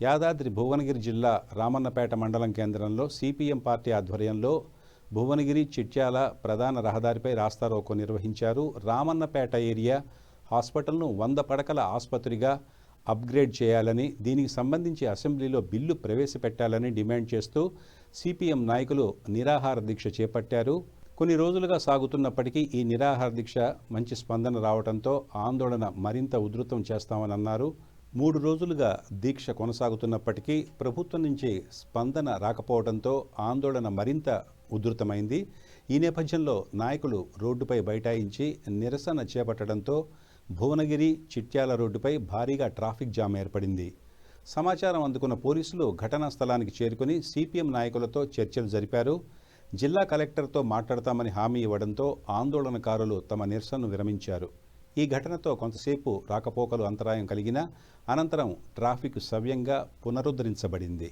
యాదాద్రి భువనగిరి జిల్లా రామన్నపేట మండలం కేంద్రంలో సిపిఎం పార్టీ ఆధ్వర్యంలో భువనగిరి చిట్యాల ప్రధాన రహదారిపై రాస్తారోకో నిర్వహించారు. రామన్నపేట ఏరియా హాస్పిటల్ను 100 పడకల ఆసుపత్రిగా అప్గ్రేడ్ చేయాలని, దీనికి సంబంధించి అసెంబ్లీలో బిల్లు ప్రవేశపెట్టాలని డిమాండ్ చేస్తూ సిపిఎం నాయకులు నిరాహార దీక్ష చేపట్టారు. కొన్ని రోజులుగా సాగుతున్నప్పటికీ ఈ నిరాహార దీక్ష మంచి స్పందన రావడంతో ఆందోళన మరింత ఉధృతం చేస్తామని అన్నారు. 3 రోజులుగా దీక్ష కొనసాగుతున్నప్పటికీ ప్రభుత్వం నుంచి స్పందన రాకపోవడంతో ఆందోళన మరింత ఉధృతమైంది. ఈ నేపథ్యంలో నాయకులు రోడ్డుపై బైఠాయించి నిరసన చేపట్టడంతో భువనగిరి చిట్యాల రోడ్డుపై భారీగా ట్రాఫిక్ జామ్ ఏర్పడింది. సమాచారం అందుకున్న పోలీసులు ఘటనా స్థలానికి చేరుకుని సిపిఎం నాయకులతో చర్చలు జరిపారు. జిల్లా కలెక్టర్తో మాట్లాడతామని హామీ ఇవ్వడంతో ఆందోళనకారులు తమ నిరసనను విరమించారు. ఈ ఘటనతో కొంతసేపు రాకపోకలు అంతరాయం కలిగిన అనంతరం ట్రాఫిక్ సవ్యంగా పునరుద్ధరించబడింది.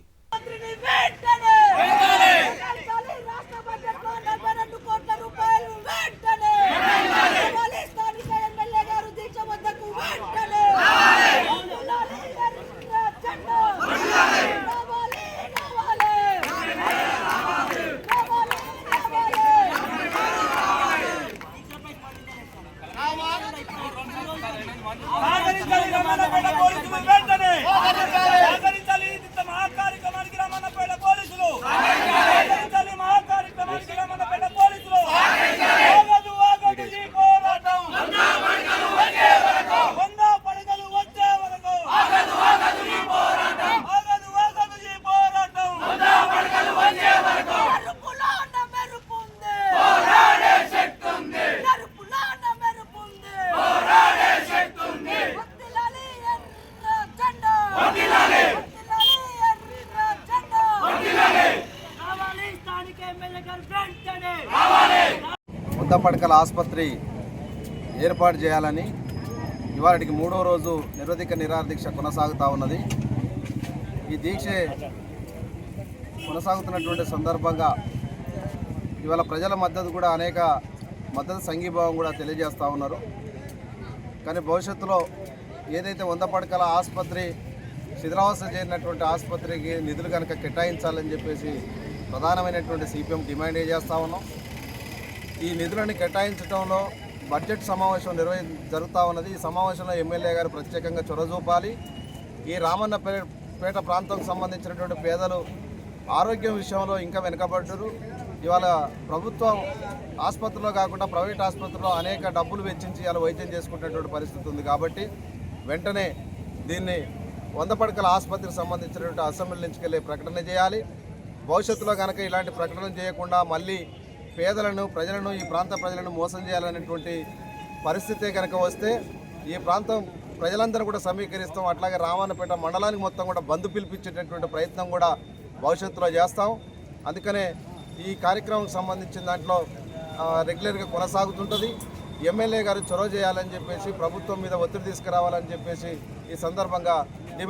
పడకల ఆసుపత్రి ఏర్పాటు చేయాలని ఇవాళకి 3వ రోజు నిరోధిక నిరాహార దీక్ష కొనసాగుతూ ఉన్నది. ఈ దీక్ష కొనసాగుతున్నటువంటి సందర్భంగా ఇవాళ ప్రజల మద్దతు కూడా అనేక మద్దతు సంఘీభావం కూడా తెలియజేస్తూ ఉన్నారు. కానీ భవిష్యత్తులో ఏదైతే 100 పడకల ఆసుపత్రి శిథిలావస్థ చేరినటువంటి ఆసుపత్రికి నిధులు కనుక కేటాయించాలని చెప్పేసి ప్రధానమైనటువంటి సిపిఎం డిమాండ్ చేస్తూ ఉన్నాం. ఈ నిధులను కేటాయించడంలో బడ్జెట్ సమావేశం జరుగుతూ ఉన్నది. ఈ సమావేశంలో ఎమ్మెల్యే గారు ప్రత్యేకంగా చొరవ చూపాలి. ఈ రామన్నపేట ప్రాంతంకు సంబంధించినటువంటి పేదలు ఆరోగ్యం విషయంలో ఇంకా వెనుకబడ్డారు. ఇవాళ ప్రభుత్వ ఆసుపత్రిలో కాకుండా ప్రైవేట్ ఆసుపత్రిలో అనేక డబ్బులు వెచ్చించి ఇలా వైద్యం చేసుకునేటువంటి పరిస్థితి ఉంది. కాబట్టి వెంటనే దీన్ని 100 పడకల ఆసుపత్రికి సంబంధించినటువంటి అసెంబ్లీ నుంచి వెళ్ళి ప్రకటన చేయాలి. భవిష్యత్తులో కనుక ఇలాంటి ప్రకటన చేయకుండా మళ్ళీ పేదలను ప్రజలను ఈ ప్రాంత ప్రజలను మోసం చేయాలనేటువంటి పరిస్థితే కనుక వస్తే ఈ ప్రాంతం ప్రజలందరూ కూడా సమీకరిస్తాం. అట్లాగే రామన్నపేట మండలానికి మొత్తం కూడా బంద్ పిలిపించేటటువంటి ప్రయత్నం కూడా భవిష్యత్తులో చేస్తాం. అందుకనే ఈ కార్యక్రమంకి సంబంధించిన దాంట్లో రెగ్యులర్గా కొనసాగుతుంటుంది. ఎమ్మెల్యే గారు చొరవ చేయాలని చెప్పేసి ప్రభుత్వం మీద ఒత్తిడి తీసుకురావాలని చెప్పేసి ఈ సందర్భంగా